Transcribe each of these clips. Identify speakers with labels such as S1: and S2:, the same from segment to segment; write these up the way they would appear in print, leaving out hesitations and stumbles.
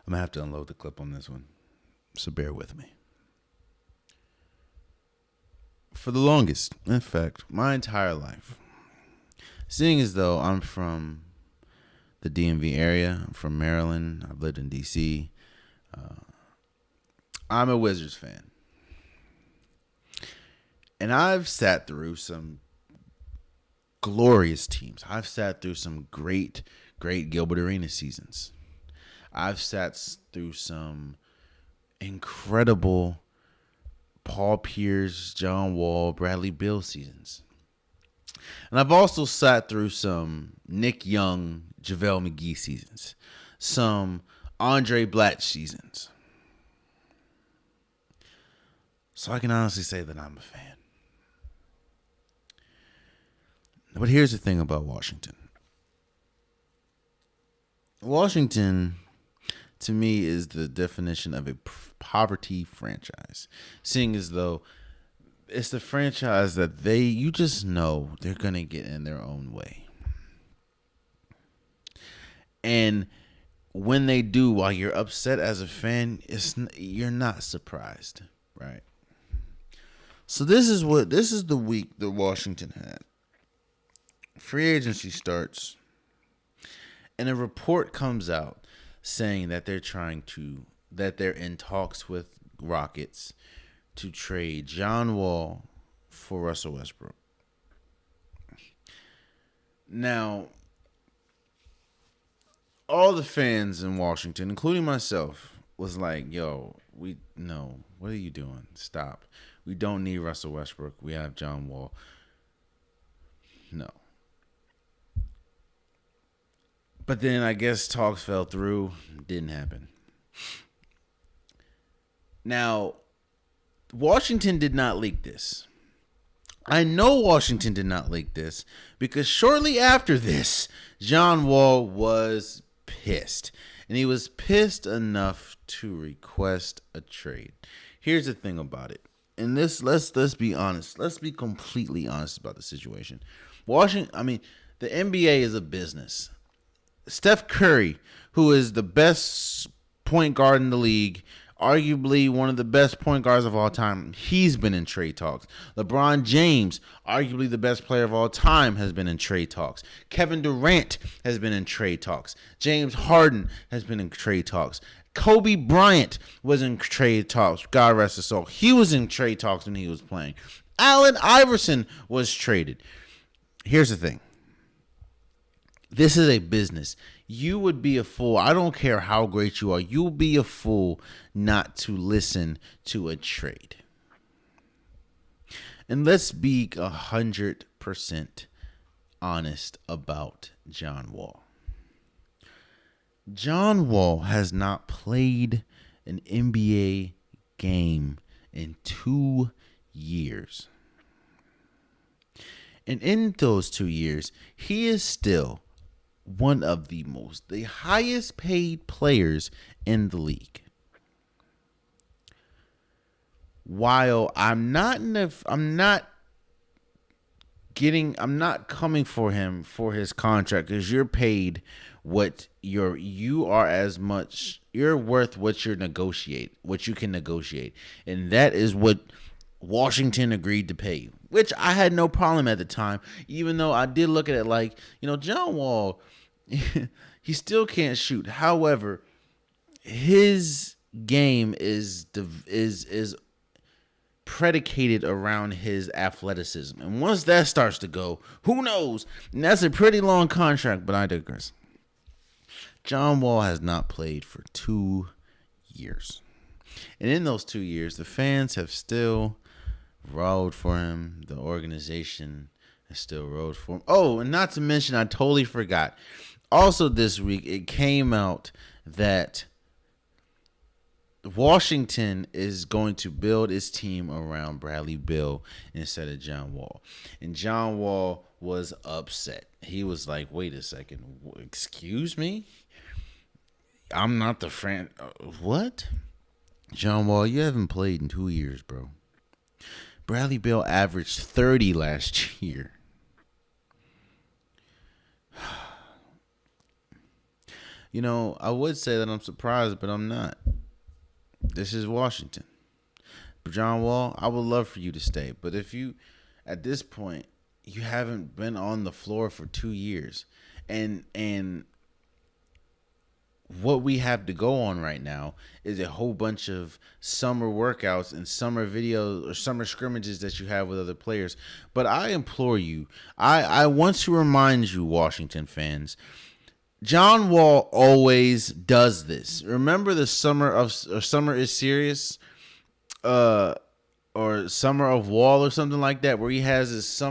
S1: I'm going to have to unload the clip on this one, so bear with me. For the longest, in fact, my entire life, seeing as though I'm from the DMV area, I'm from Maryland, I've lived in D.C., I'm a Wizards fan. And I've sat through some glorious teams. I've sat through some great Gilbert Arenas seasons. I've sat through some incredible Paul Pierce, John Wall, Bradley Beal seasons. And I've also sat through some Nick Young, JaVale McGee seasons. Some Andre Blatch seasons. So I can honestly say that I'm a fan. But here's the thing about Washington. Washington, to me, is the definition of a poverty franchise. Seeing as though it's the franchise that you just know they're going to get in their own way. And when they do, while you're upset as a fan, you're not surprised, right? So this is the week that Washington had. Free agency starts, and a report comes out saying that they're in talks with Rockets to trade John Wall for Russell Westbrook. Now, all the fans in Washington, including myself, was like, yo, what are you doing? Stop. We don't need Russell Westbrook. We have John Wall. No. But then I guess talks fell through. Didn't happen. Now, Washington did not leak this. I know Washington did not leak this because shortly after this, John Wall was pissed. And he was pissed enough to request a trade. Here's the thing about it. And let's be honest. Let's be completely honest about the situation. The NBA is a business. Steph Curry, who is the best point guard in the league, arguably one of the best point guards of all time, he's been in trade talks. LeBron James, arguably the best player of all time, has been in trade talks. Kevin Durant has been in trade talks. James Harden has been in trade talks. Kobe Bryant was in trade talks. God rest his soul. He was in trade talks when he was playing. Allen Iverson was traded. Here's the thing. This is a business. You would be a fool. I don't care how great you are. You'll be a fool not to listen to a trade. And let's be 100% honest about John Wall. John Wall has not played an NBA game in 2 years. And in those 2 years, he is still one of the highest paid players in the league. While I'm not coming for him for his contract because you're paid you're worth what you can negotiate. And that is what Washington agreed to pay, which I had no problem at the time, even though I did look at it like, John Wall, he still can't shoot. However, his game is predicated around his athleticism. And once that starts to go, who knows? And that's a pretty long contract, but I digress. John Wall has not played for 2 years. And in those 2 years, the fans have still rode for him. The organization has still rode for him. Oh, and not to mention, I totally forgot. Also this week, it came out that Washington is going to build its team around Bradley Beal instead of John Wall. And John Wall was upset. He was like, wait a second, excuse me? I'm not the friend. What? John Wall, you haven't played in 2 years, bro. Bradley Beal averaged 30 last year. I would say that I'm surprised, but I'm not. This is Washington. John Wall, I would love for you to stay, but if you, at this point, you haven't been on the floor for 2 years, and what we have to go on right now is a whole bunch of summer workouts and summer videos or summer scrimmages that you have with other players. But I implore you, I want to remind you, Washington fans, John Wall always does this. Remember the Summer is Serious, or Summer of Wall or something like that, where he has his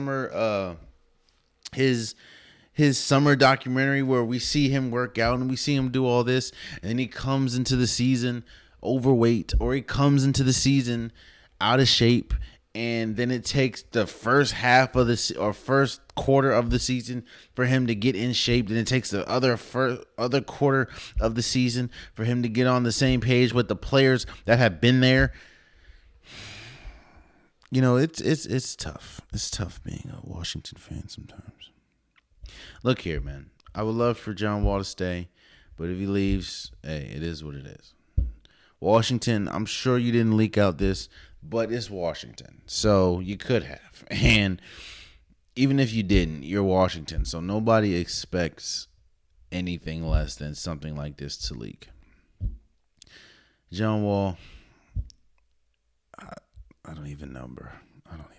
S1: his summer documentary where we see him work out and we see him do all this, and then he comes into the season overweight, or he comes into the season out of shape, and then it takes the first half of the or first quarter of the season for him to get in shape. Then it takes the other quarter of the season for him to get on the same page with the players that have been there. It's tough. It's tough being a Washington fan sometimes. Look here, man. I would love for John Wall to stay, but if he leaves, hey, it is what it is. Washington, I'm sure you didn't leak out this, but it's Washington, so you could have. And even if you didn't, you're Washington, so nobody expects anything less than something like this to leak. John Wall, I don't even know, bro. I don't